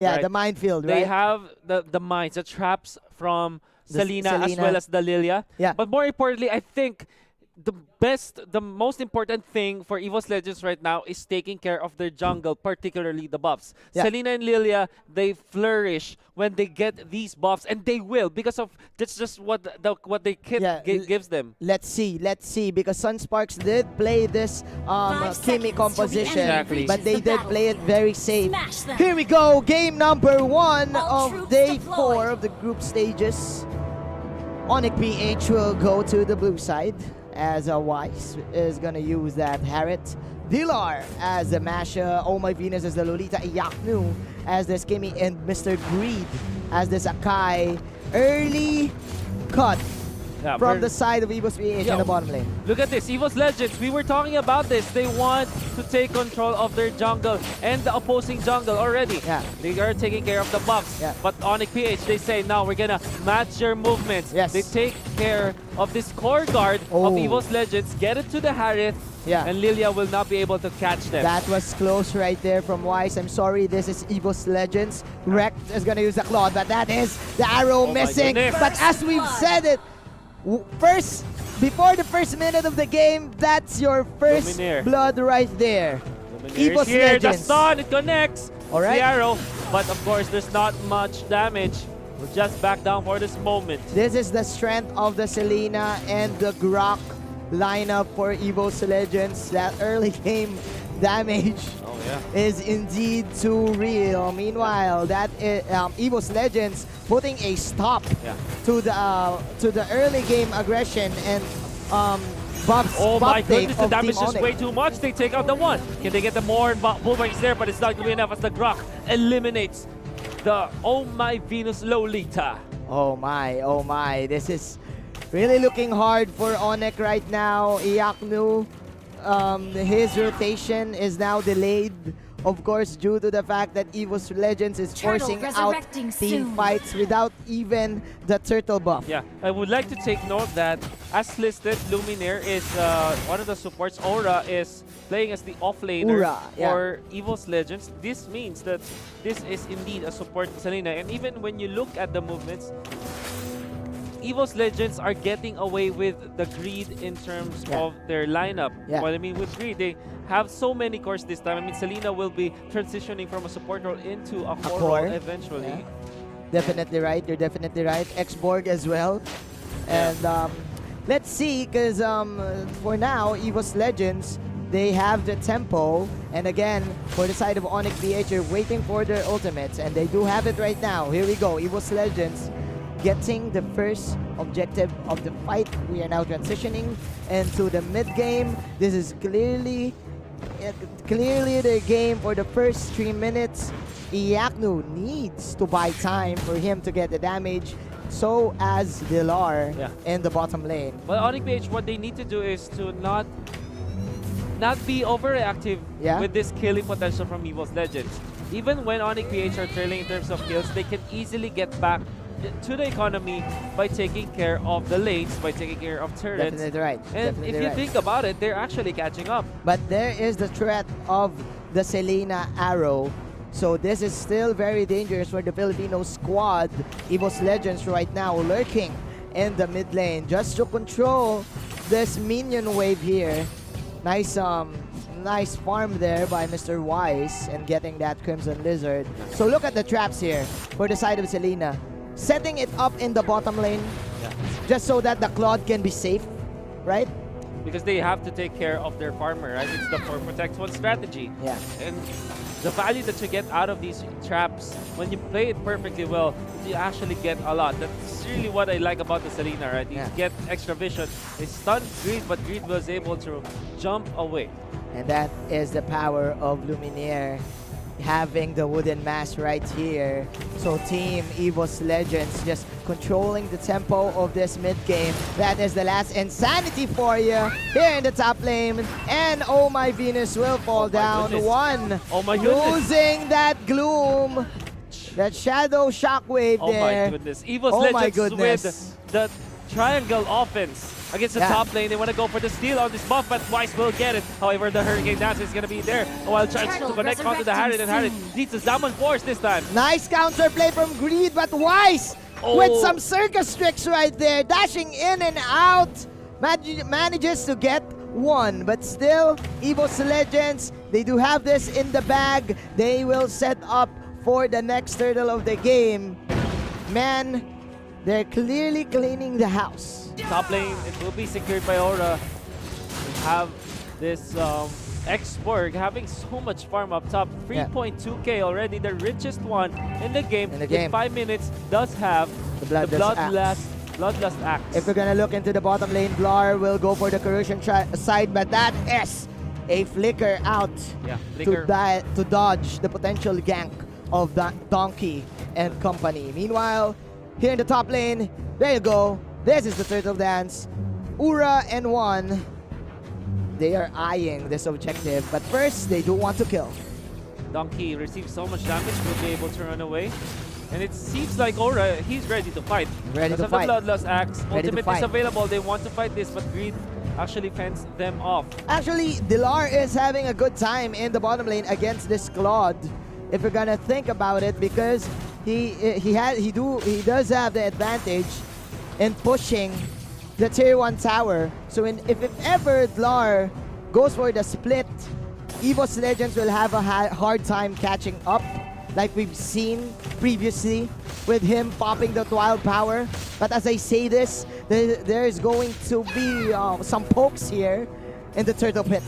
Yeah, right? the minefield, They right? have the mines, the traps from The Selena as Selena. well as the Lilia. Yeah. But more importantly, I think the most important thing for EVOS Legends right now is taking care of their jungle, particularly the buffs. Yeah. Selena and Lilia, they flourish when they get these buffs, and they will because of that's just what what they kit Yeah, gives them. Let's see, because Sunsparks did play this Kimi composition, Exactly. but they did play it very safe. Smash them. Here we go, game number 1 All of troops day deployed. 4 of the group stages. ONIC PH will go to the blue side as Wise is gonna use that Harriet. Dilar as the Masha, Oh My Venus as the Lolita, Yaknu as the Skimmy, and Mr. Greed as the Sakai. Early cut Yeah, from the side of EVOS PH in the bottom lane. Look at this, EVOS Legends. We were talking about this. They want to take control of their jungle and the opposing jungle already. Yeah. They are taking care of the buffs. Yeah. But ONIC PH, they say, now we're gonna match your movements. Yes. They take care of this core guard of Oh. EVOS Legends, get it to the Harith, Yeah. and Lilia will not be able to catch them. That was close right there from Wise. I'm sorry, this is EVOS Legends. Rekt is gonna use the Claude, but that is the arrow Oh my missing. goodness. But as we've said it, before the first minute of the game, that's your first Luminaire. blood right there. Luminaire EVOS is here, the Legends. stun, it connects. All right. The arrow, but of course there's not much damage. We'll just back down for this moment. This is the strength of the Selena and the Grok lineup for EVOS Legends. That early game damage Oh yeah. is indeed too real. Meanwhile, that is, EVOS Legends putting a stop Yeah. to the early game aggression and buffs. Oh my buff take goodness, the of damage Team is ONIC. way too much. They take out the one. Can they get the more bullbanks there? But it's not going to be enough as the Grok eliminates the Oh My Venus Lolita. Oh my. This is really looking hard for ONIC right now. Iaknu, his rotation is now delayed. Of course, due to the fact that EVOS Legends is Turtle forcing out resurrecting team soon. fights without even the turtle buff. Yeah, I would like to take note that as listed, Luminaire is one of the supports. Aura is playing as the offlaner Aura, yeah. for EVOS Legends. This means that this is indeed a support Selena. And even when you look at the movements, EVOS Legends are getting away with the greed in terms Yeah. of their lineup. Yeah. Well, I mean, with greed, they have so many cores this time. I mean, Selena will be transitioning from a support role into a core core, role eventually. yeah. Definitely right. You're definitely right. X-Borg as well. Yeah. And let's see, because for now, EVOS Legends, they have the tempo. And again, for the side of ONIC PH, you're waiting for their ultimates. And they do have it right now. Here we go. EVOS Legends getting the first objective of the fight. We are now transitioning into the mid game. This is clearly the game for the first 3 minutes. Iaknu needs to buy time for him to get the damage. So as Dilar Yeah. in the bottom lane. Well, ONIC PH, what they need to do is to not be overreactive Yeah. with this killing potential from EVOS Legends. Even when ONIC PH are trailing in terms of kills, they can easily get back to the economy by taking care of the lanes, by taking care of turrets. Definitely right. And Definitely if you right. think about it, they're actually catching up. But there is the threat of the Selena arrow. So this is still very dangerous for the Filipino squad. EVOS Legends right now lurking in the mid lane just to control this minion wave here. Nice nice farm there by Mr. Wise and getting that Crimson Lizard. So look at the traps here for the side of Selena. Setting it up in the bottom lane Yeah. just so that the Claude can be safe, right? Because they have to take care of their farmer, right? It's the for protect one strategy. Yeah. And the value that you get out of these traps, when you play it perfectly well, you actually get a lot. That's really what I like about the Selena, right? You Yeah. get extra vision. They stunned Greed, but Greed was able to jump away. And that is the power of Luminaire having the wooden mask right here. So Team EVOS Legends just controlling the tempo of this mid game. That is the last insanity for you here in the top lane. And Oh My Venus will fall down. goodness. One. Oh my goodness. Losing that gloom. That shadow shockwave Oh there. my goodness. EVOS Oh my Legends goodness. with the triangle offense. against the Yeah. top lane. They want to go for the steal on this buff, but Twice will get it. However, the Hurricane Dance is going to be there. A wild charge to connect onto the Harriet, and Harriet needs a Zaman Force this time. Nice counterplay from Greed, but Wise with some circus tricks right there, dashing in and out, manages to get one. But still, EVOS Legends, they do have this in the bag. They will set up for the next turtle of the game. Man, they're clearly cleaning the house. Top lane, it will be secured by Aura. We have this X-Borg having so much farm up top. 3.2k already, the richest one in the game. In 5 minutes, does have the Bloodlust Axe. If we're gonna look into the bottom lane, Blar will go for the corrosion side, but that is a flicker out to dodge the potential gank of that Donkey and company. Meanwhile, here in the top lane, there you go. This is the turtle dance. Ura and One, they are eyeing this objective, but first they do want to kill. Donkey receives so much damage, will be able to run away. And it seems like Aura, he's ready to fight. Ready to fight. The Bloodlust Axe, Ready to ultimate fight. is available. They want to fight this, but Greed actually fends them off. Actually, Dilar is having a good time in the bottom lane against this Claude, if you're gonna think about it, because he does have the advantage in pushing the tier 1 tower. So if ever Dilar goes for the split, EVOS Legends will have a hard time catching up, like we've seen previously with him popping the wild power. But as I say this, there's going to be some pokes here in the turtle pit.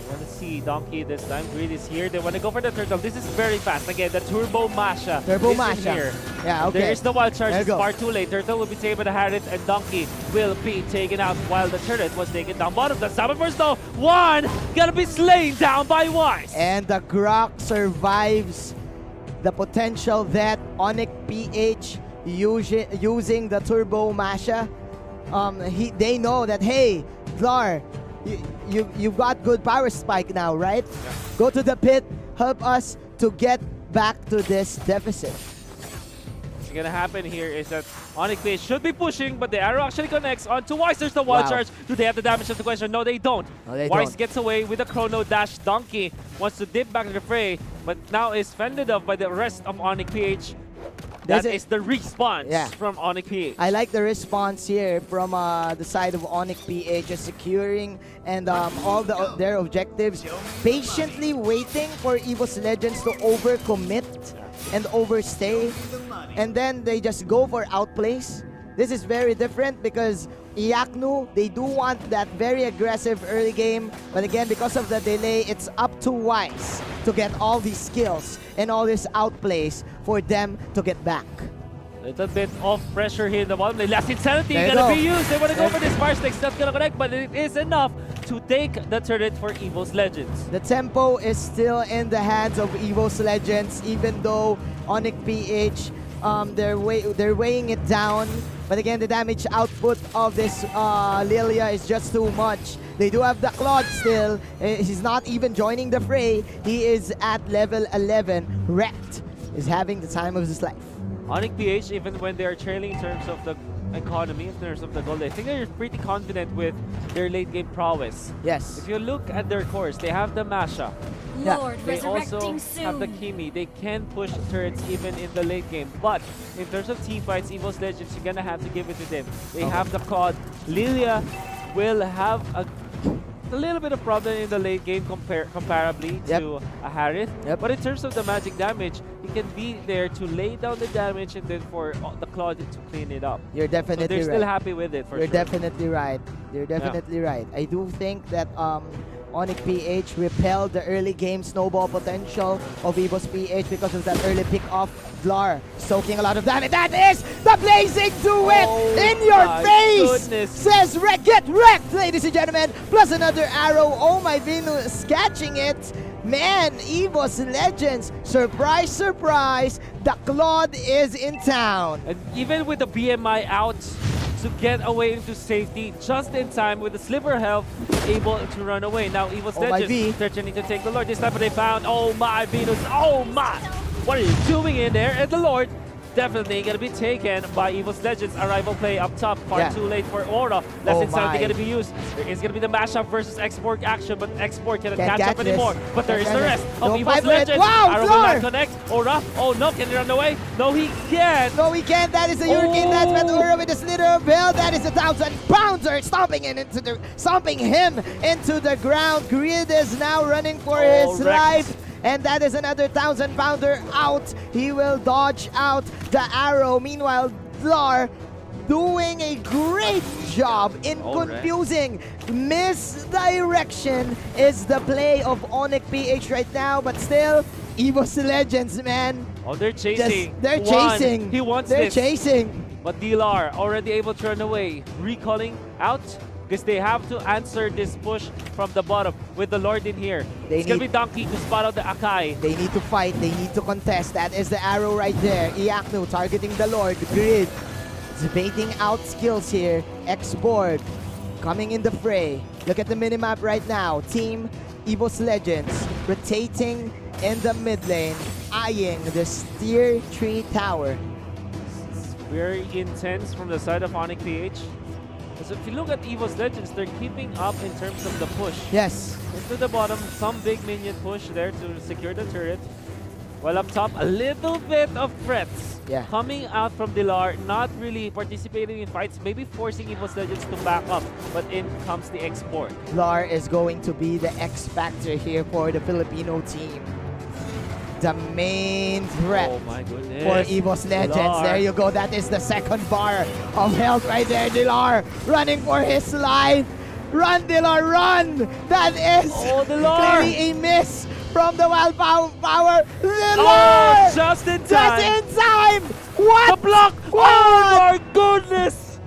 Want to see Donkey this time. Greed is here. They want to go for the turtle. This is very fast. Again, the Turbo Masha. Turbo is Masha. Here. Yeah, okay. There is the wild charge. There It's you go. far too late. Turtle will be taken by the Harriet, and Donkey will be taken out while the turret was taken down bottom. The Zaman Force though. One gonna be slain down by Wise. And the Grok survives the potential that ONIC PH using the Turbo Masha. They know that, hey, Blar, you've got good power spike now, right? Yeah. Go to the pit, help us to get back to this deficit. What's gonna happen here is that ONIC PH should be pushing, but the arrow actually connects onto Wise. There's the wild charge. Do they have the damage? That's the question. No, they don't. No, they Wise don't. gets away with a chrono dash. Donkey wants to dip back to the fray, but now is fended off by the rest of ONIC PH. That is the response from ONIC PH. I like the response here from the side of ONIC PH, just securing and all their objectives, patiently waiting for EVOS Legends to overcommit and overstay, and then they just go for outplays. This is very different because Iaknu, they do want that very aggressive early game, but again, because of the delay, it's up to Wise to get all these skills and all these outplays for them to get back. Little bit of pressure here in the bottom lane. Last Insanity There you gonna go. be used. They want to go for this Fire Stick. Not gonna connect, but it is enough to take the turret for EVOS Legends. The tempo is still in the hands of EVOS Legends, even though ONIC PH, they're weighing it down. But again, the damage output of this Lilia is just too much. They do have the Claude still. He's not even joining the fray. He is at level 11. Wrecked is having the time of his life. ONIC PH, even when they are trailing in terms of the economy, in terms of the gold, I think they're pretty confident with their late game prowess. Yes. If you look at their cores, they have the Masha. Yeah. Lord, They also resurrecting soon. have the Kimi. They can push turrets even in the late game. But in terms of team fights, EVOS Legends, you're gonna have to give it to them. They have the Claude. Lilia will have a little bit of problem in the late game comparably to a Harith. But in terms of the magic damage, he can be there to lay down the damage and then for the Claude to clean it up. You're So definitely they're right. still happy with it for You're sure. definitely right. You're definitely right. I do think that ONIC PH repelled the early game snowball potential of EVOS PH because of that early pick off. Blar soaking a lot of damage. That is the blazing duet in your my face! goodness. Says get wrecked, ladies and gentlemen. Plus another arrow. Oh my Venus, catching it. Man, EVOS Legends, surprise, surprise, the Claude is in town. And even with the BMI out to get away into safety just in time with the sliver health, able to run away. Now EVOS Oh my V. Legends threatening to take the Lord. This time they found, oh my Venus, oh my! What are you doing in there? And the Lord definitely going to be taken by EVOS Legends. Arrival play up top, far Yeah. too late for Aura. Less Oh insanity my. going to be used. There is going to be the mashup versus Export action, but Export cannot Can't catch catch up anymore. this. But there is Can't the catch rest this. of Don't EVOS fight for it. Legends. Wow, Arrow will Floor! not connect. Aura, oh no, can he run away? No, he can't. No, he can't. That is a hurricane. That's Oh. Ventura with a slither of hell. That is a 1,000 pounder stomping him into the ground. Grid is now running for his Wrecked. life. And that is another 1,000 pounder out. He will dodge out the arrow. Meanwhile, Dlar doing a great job in All right. confusing. Misdirection is the play of ONIC PH right now, but still, EVOS Legends, man. Oh, they're chasing. They're He won. chasing. He wants They're this. chasing. But Dlar already able to run away. Recalling out because they have to answer this push from the bottom with the Lord in here. It's going to be Donkey to spot out the Akai. They need to fight. They need to contest. That is the arrow right there. Iaknu targeting the Lord. Grid is baiting out skills here. X-Board coming in the fray. Look at the minimap right now. Team EVOS Legends rotating in the mid lane, eyeing the Tier 3 tower. It's very intense from the side of ONIC PH. So if you look at EVOS Legends, they're keeping up in terms of the push. Yes. Into the bottom, some big minion push there to secure the turret. While up top, a little bit of threats Yeah. coming out from Dlar, not really participating in fights, maybe forcing EVOS Legends to back up, but in comes the Export. Lar is going to be the X factor here for the Filipino team. The main threat Oh my goodness. for EVOS Legends. Dlar. There you go. That is the second bar of health right there. Dlar running for his life. Run, Dlar, run! That is Oh, Dlar. clearly a miss from the wild power. Dlar! Oh, just in Just time. in time! What? The block! What? Oh my goodness!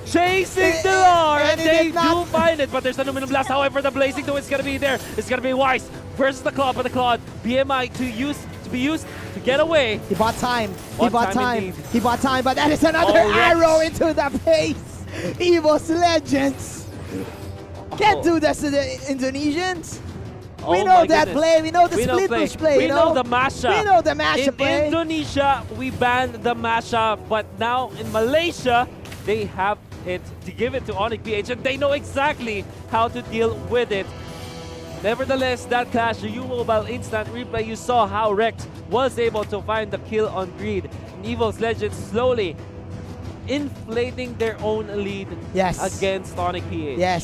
Chasing the Lord, and and it they did not- do find it, but there's an Aluminum Blast. However, the Blazing Though is gonna be there. It's gonna be Wise versus the Claw, but the Claw BMI to be used to get away. He bought time. He Bought bought time time. indeed. He bought time, but that is another Oh, wrecked. arrow into the face. EVOS Legends can't do this to the Indonesians. We Oh know my that goodness. play. We know the We know split push play. We you know the mashup. We know the mashup In play. Indonesia, we banned the mashup, but now in Malaysia, they have it to give it to ONIC PH, and they know exactly how to deal with it. Nevertheless, that clash, the U-Mobile instant replay, you saw how Rex was able to find the kill on Greed. And EVOS Legends slowly inflating their own lead Yes. against ONIC PH. Yes.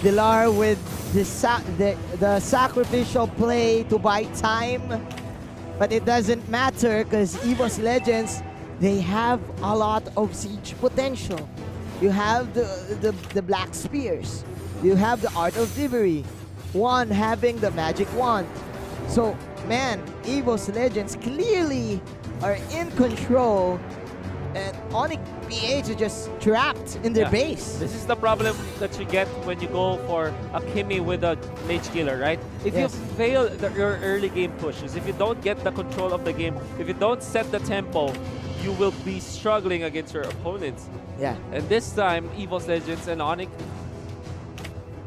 Dilar with the sacrificial play to buy time. But it doesn't matter because EVOS Legends, they have a lot of siege potential. You have the Black Spears. You have the Art of Thievery. One having the Magic Wand. So, man, EVOS Legends clearly are in control. And ONIC PH is just trapped in their Yeah. base. This is the problem that you get when you go for a Kimi with a Mage Killer, right? If Yes. you fail your early game pushes, if you don't get the control of the game, if you don't set the tempo, you will be struggling against your opponents. Yeah. And this time, EVOS Legends and ONIC,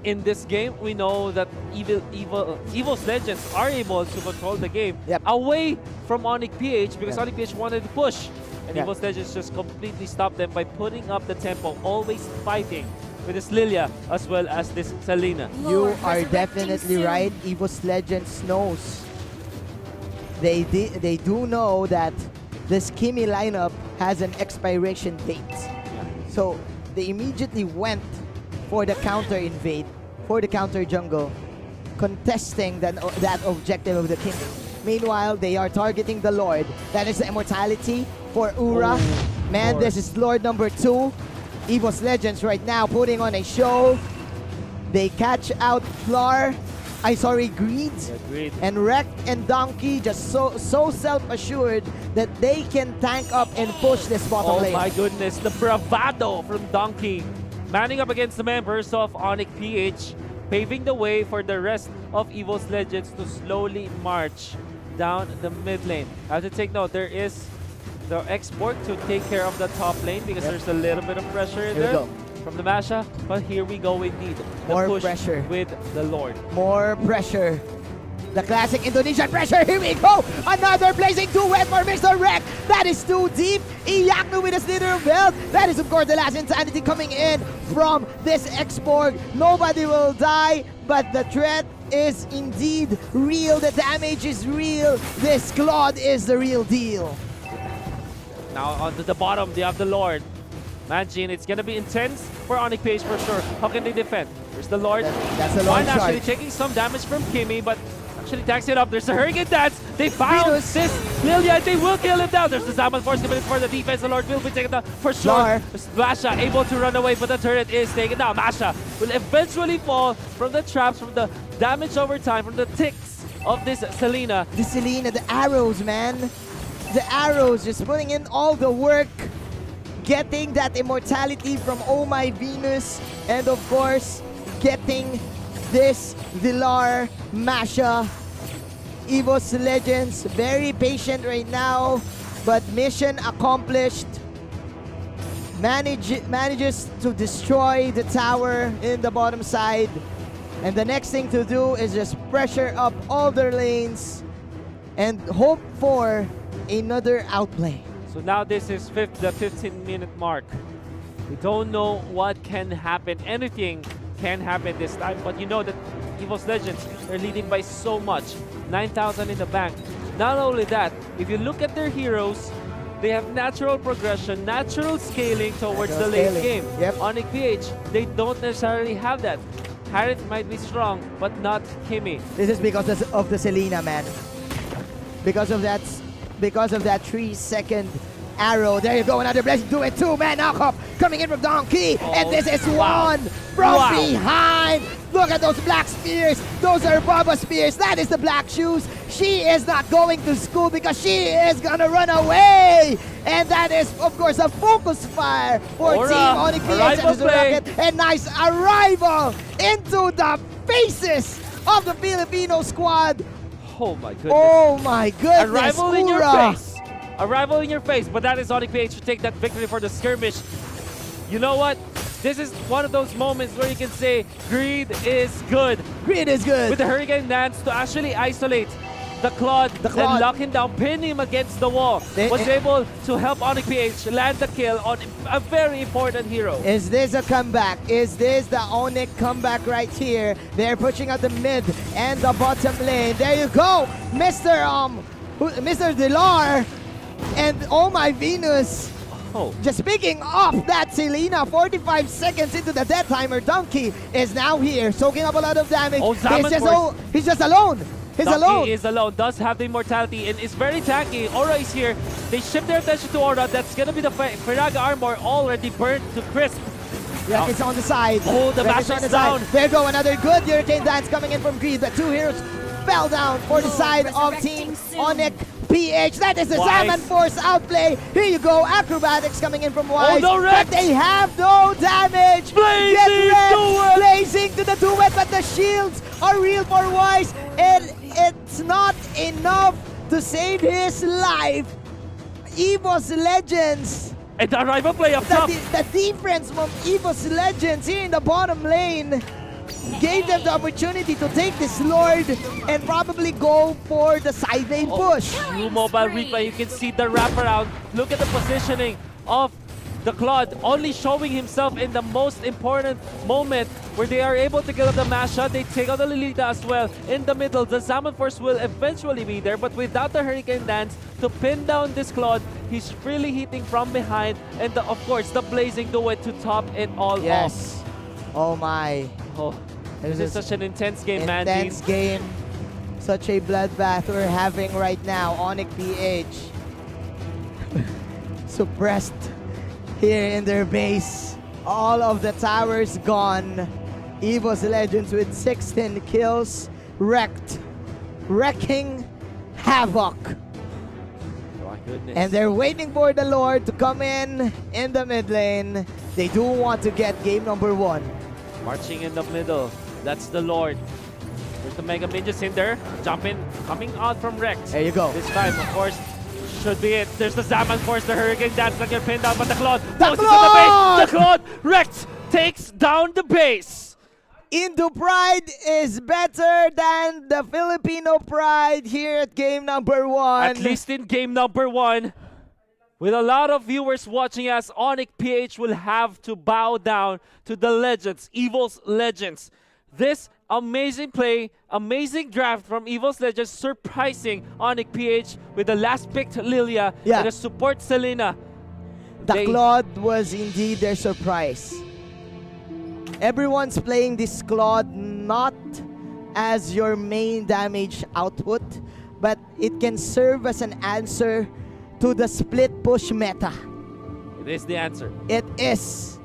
in this game, we know that EVOS Legends are able to control the game Yep. away from ONIC PH because Yeah. ONIC PH wanted to push. And Yeah. EVOS Legends just completely stopped them by putting up the tempo, always fighting with this Lilia as well as this Selena. You Lord, are resurrecting definitely soon. right. EVOS Legends knows. They do know that this Kimi lineup has an expiration date. So they immediately went for the counter invade, for the counter jungle, contesting that objective of the Kimi. Meanwhile, they are targeting the Lord. That is the immortality for Ura. Oh, Man, Lord. this is Lord number 2. EVOS Legends right now putting on a show. They catch out Greed. Agreed. And Wreck and Donkey just so self-assured that they can tank up and push this bottom Oh lane. my goodness, the bravado from Donkey. Manning up against the members of ONIC PH, paving the way for the rest of EVOS Legends to slowly march down the mid lane. I have to take note, there is the Export to take care of the top lane because Yep. there's a little bit of pressure in Here we there go. from the Masha. But here we go indeed. The More push pressure. with the Lord. More pressure. The classic Indonesian pressure. Here we go. Another blazing duet for Mr. Rek. That is too deep. Iyaknu with a slither of health. That is, of course, the last insanity coming in from this Exborg. Nobody will die, but the threat is indeed real. The damage is real. This Claude is the real deal. Now onto the bottom, they have the Lord. Imagine, it's gonna be intense for ONIC PH for sure. How can they defend? There's the Lord. That's the Lord One actually charge. taking some damage from Kimmy, but actually tacks it up. There's a Hurricane Dance. They found this Lilia. They will kill him down. There's the Zaman Force coming in for the defense. The Lord will be taken down for sure. Masha able to run away, but the turret is taken down. Masha will eventually fall from the traps, from the damage over time, from the ticks of this Selena. The Selena, the arrows, man. The arrows, just putting in all the work. Getting that immortality from Oh My Venus. And of course, getting this Villar, Masha. EVOS Legends, very patient right now. But mission accomplished. Manages to destroy the tower in the bottom side. And the next thing to do is just pressure up all their lanes. And hope for another outplay. So now this is the 15-minute mark. We don't know what can happen. Anything can happen this time, but you know that EVOS Legends are leading by so much. 9,000 in the bank. Not only that, if you look at their heroes, they have natural progression, natural scaling towards the late game. Yep. ONIC PH, they don't necessarily have that. Harith might be strong, but not Kimmy. This is because of the Selena, man. Because of that 3-second arrow. There you go, another blessing. Do it, two-man knockup coming in from Donkey. And this is one from behind. Look at those black spears. Those are Baba spears. That is the black shoes. She is not going to school because she is gonna run away. And that is, of course, a focus fire for Team ONIC PH and Rocket. And nice arrival into the faces of the Filipino squad. Oh my goodness. Oh my goodness. Arrival in your face. Arrival in your face. But that is ONIC PH to take that victory for the skirmish. You know what? This is one of those moments where you can say greed is good. Greed is good. With the Hurricane Dance to actually isolate the Claude and lock him down, pin him against the wall. Was able to help ONIC PH land the kill on a very important hero. Is this a comeback? Is this the ONIC comeback right here? They're pushing out the mid and the bottom lane. There you go, Mr. Dilar and Oh My Venus. Just picking off that Selena, 45 seconds into the death timer. Donkey is now here, soaking up a lot of damage. He's just alone. Donkey is alone, does have the immortality, and is very tanky. Aura is here. They shift their attention to Aura. That's gonna be the Firaga armor already burnt to crisp. Rek is on the side. Oh, the Mash is down. There you go, another good Hurricane Dance coming in from Greed. The two heroes fell down for the side of Team ONIC PH. That is the Zaman Force outplay. Here you go, acrobatics coming in from Wise. Oh, no, Rex. But they have no damage. Blazing to the duet, but the shields are real for Wise. And it's not enough to save his life. EVOS Legends. And the rival play up top. The difference from EVOS Legends here in the bottom lane gave them the opportunity to take this Lord and probably go for the side lane push. True mobile replay, you can see the wraparound. Look at the positioning of the Claude, only showing himself in the most important moment where they are able to kill the Masha. They take out the Lilita as well. In the middle, the Zaman Force will eventually be there, but without the Hurricane Dance to pin down this Claude, he's really hitting from behind. And of course, the Blazing Duet to top it all off. Oh my. Oh, this is such an intense game, man. Intense game. Such a bloodbath we're having right now. ONIC PH suppressed here in their base. All of the towers gone. EVOS Legends with 16 kills. Wrecking havoc. My goodness. And they're waiting for the Lord to come in the mid lane. They do want to get game number 1. Marching in the middle. That's the Lord. There's the Mega Ninjas in there. Jumping, coming out from Rex. There you go. This time, of course, should be it. There's the Zaman Force, the Hurricane Dance that get pinned down, but the Claude. The Claude! The Claude! Rex takes down the base. Indo Pride is better than the Filipino Pride here at game number 1. At least in game number 1. With a lot of viewers watching us, ONIC PH will have to bow down to the legends, EVOS Legends. This amazing play, amazing draft from EVOS Legends, surprising ONIC PH with the last picked Lilia and the support Selena. The Claude was indeed their surprise. Everyone's playing this Claude not as your main damage output, but it can serve as an answer to the split push meta. It is the answer. It is.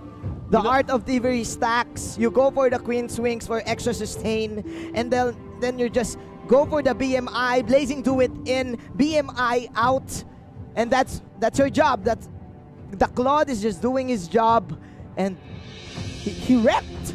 The art of thievery stacks. You go for the queen swings for extra sustain, and then you just go for the BMI, blazing to it in, BMI out, and that's your job. That's the Claude is just doing his job, and he wrecked.